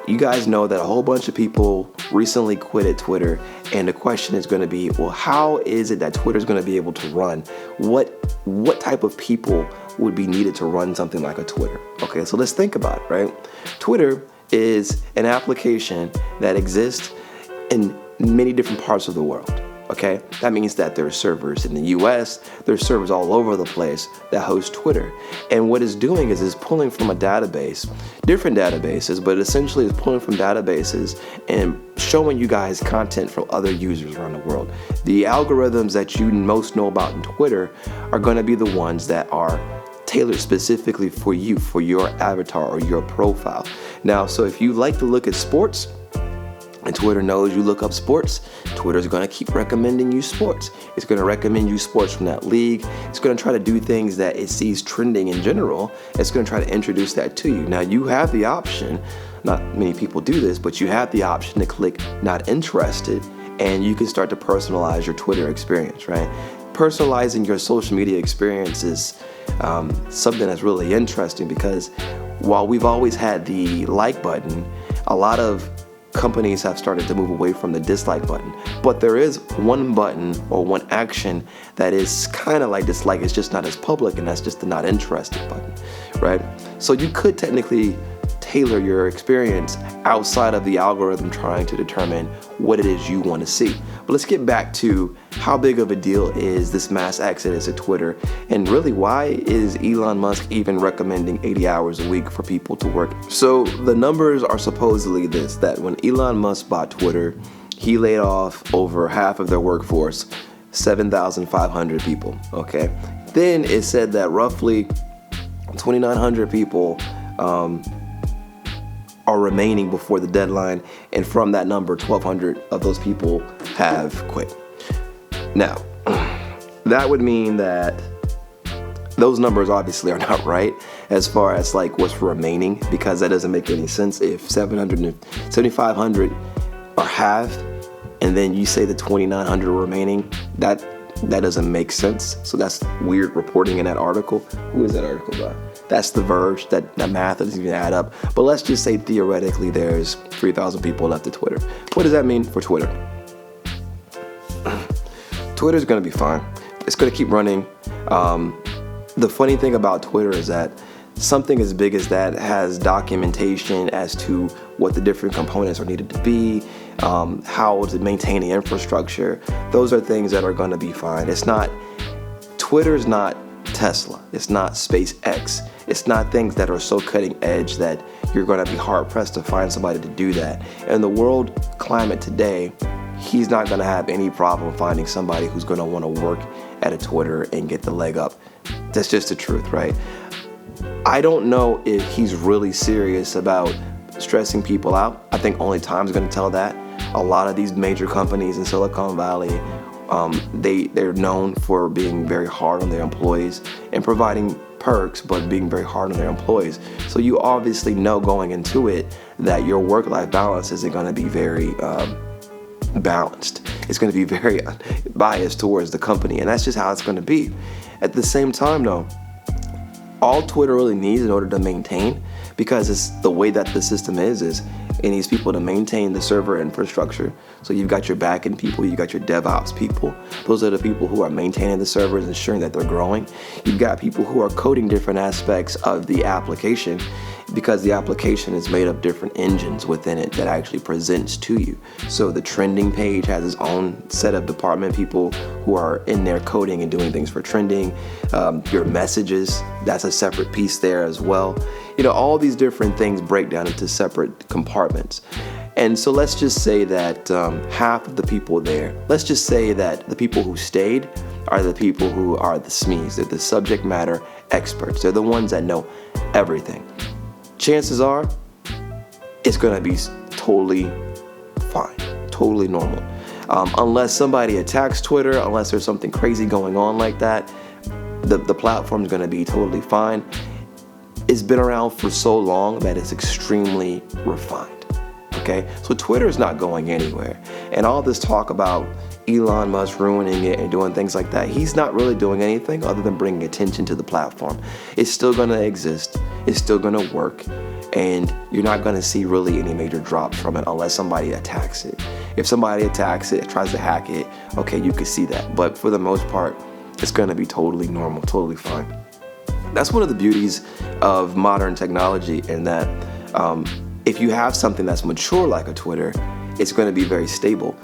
you guys know that a whole bunch of people recently quitted Twitter, and the question is going to be, well, how is it that Twitter is going to be able to run? What type of people would be needed to run something like a Twitter? Okay, so let's think about it, right? Twitter is an application that exists in many different parts of the world. Okay, that means that there are servers in the US, there's servers all over the place that host Twitter. And what it's doing is pulling from a database, different databases, but essentially it's pulling from databases and showing you guys content from other users around the world. The algorithms that you most know about in Twitter are going to be the ones that are tailored specifically for you, for your avatar or your profile. Now, so if you like to look at sports, and Twitter knows you look up sports, Twitter's going to keep recommending you sports. It's going to recommend you sports from that league. It's going to try to do things that it sees trending in general. It's going to try to introduce that to you. Now, you have the option, not many people do this, but you have the option to click not interested, and you can start to personalize your Twitter experience, right? Personalizing your social media experience is something that's really interesting, because while we've always had the like button, a lot of companies have started to move away from the dislike button. But there is one button or one action that is kind of like dislike. It's just not as public, and that's just the not interested button, right? So you could technically tailor your experience outside of the algorithm trying to determine what it is you want to see. But let's get back to how big of a deal is this mass exodus at Twitter, and really why is Elon Musk even recommending 80 hours a week for people to work? So the numbers are supposedly this, that when Elon Musk bought Twitter, he laid off over half of their workforce, 7,500 people, okay? Then it said that roughly 2,900 people are remaining before the deadline, and from that number, 1,200 of those people have quit. Now, that would mean that those numbers obviously are not right as far as like what's remaining, because that doesn't make any sense. If 7,500 are half, and then you say the 2,900 remaining, that doesn't make sense. So that's weird reporting in that article. Who is that article by? That's The Verge. That math doesn't even add up. But let's just say theoretically there's 3,000 people left at Twitter. What does that mean for Twitter? Twitter's going to be fine. It's going to keep running. The funny thing about Twitter is that something as big as that has documentation as to what the different components are needed to be, how to maintain the infrastructure. Those are things that are going to be fine. Twitter's not Tesla. It's not SpaceX. It's not things that are so cutting edge that you're going to be hard pressed to find somebody to do that. In the world climate today, he's not going to have any problem finding somebody who's going to want to work at a Twitter and get the leg up. That's just the truth, right? I don't know if he's really serious about stressing people out. I think only time's going to tell that. A lot of these major companies in Silicon Valley, they're known for being very hard on their employees and providing perks, but being very hard on their employees. So you obviously know going into it that your work-life balance isn't going to be very balanced. It's going to be very biased towards the company, and that's just how it's going to be. At the same time, though, all Twitter really needs in order to maintain, because it's the way that the system is it needs people to maintain the server infrastructure. So you've got your backend people, you've got your DevOps people. Those are the people who are maintaining the servers, ensuring that they're growing. You've got people who are coding different aspects of the application, because the application is made of different engines within it that actually presents to you. So the trending page has its own set of department people who are in there coding and doing things for trending. Your messages, that's a separate piece there as well. You know, all these different things break down into separate compartments. And so let's just say that half of the people there, let's just say that the people who stayed are the people who are the SMEs. They're the subject matter experts. They're the ones that know everything. Chances are it's going to be totally fine, totally normal. Unless somebody attacks Twitter, unless there's something crazy going on like that, the platform's going to be totally fine. It's been around for so long that it's extremely refined. Okay, so Twitter is not going anywhere. And all this talk about Elon Musk ruining it and doing things like that, he's not really doing anything other than bringing attention to the platform. It's still going to exist. It's still going to work. And you're not going to see really any major drops from it unless somebody attacks it. If somebody attacks it, tries to hack it, okay, you could see that. But for the most part, it's going to be totally normal, totally fine. That's one of the beauties of modern technology, in that if you have something that's mature like a Twitter, it's going to be very stable.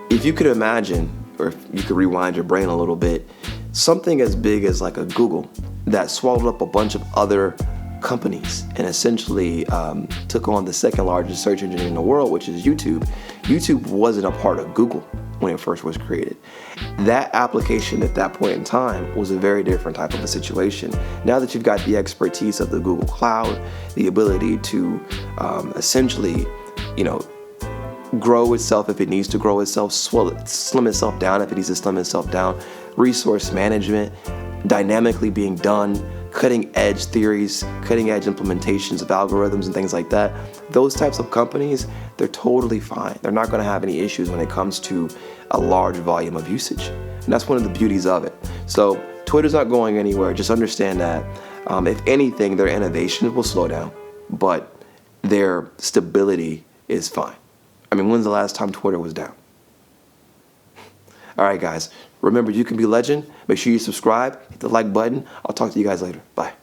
If you could imagine, or if you could rewind your brain a little bit, something as big as like a Google that swallowed up a bunch of other companies and essentially took on the second largest search engine in the world, which is YouTube. YouTube wasn't a part of Google when it first was created. That application at that point in time was a very different type of a situation. Now that you've got the expertise of the Google Cloud, the ability to essentially, grow itself if it needs to grow itself, slim itself down if it needs to slim itself down, resource management dynamically being done, cutting edge theories, cutting edge implementations of algorithms and things like that. Those types of companies, they're totally fine. They're not going to have any issues when it comes to a large volume of usage. And that's one of the beauties of it. So Twitter's not going anywhere. Just understand that if anything, their innovation will slow down, but their stability is fine. I mean, when's the last time Twitter was down? All right, guys. Remember, you can be legend. Make sure you subscribe, hit the like button. I'll talk to you guys later. Bye.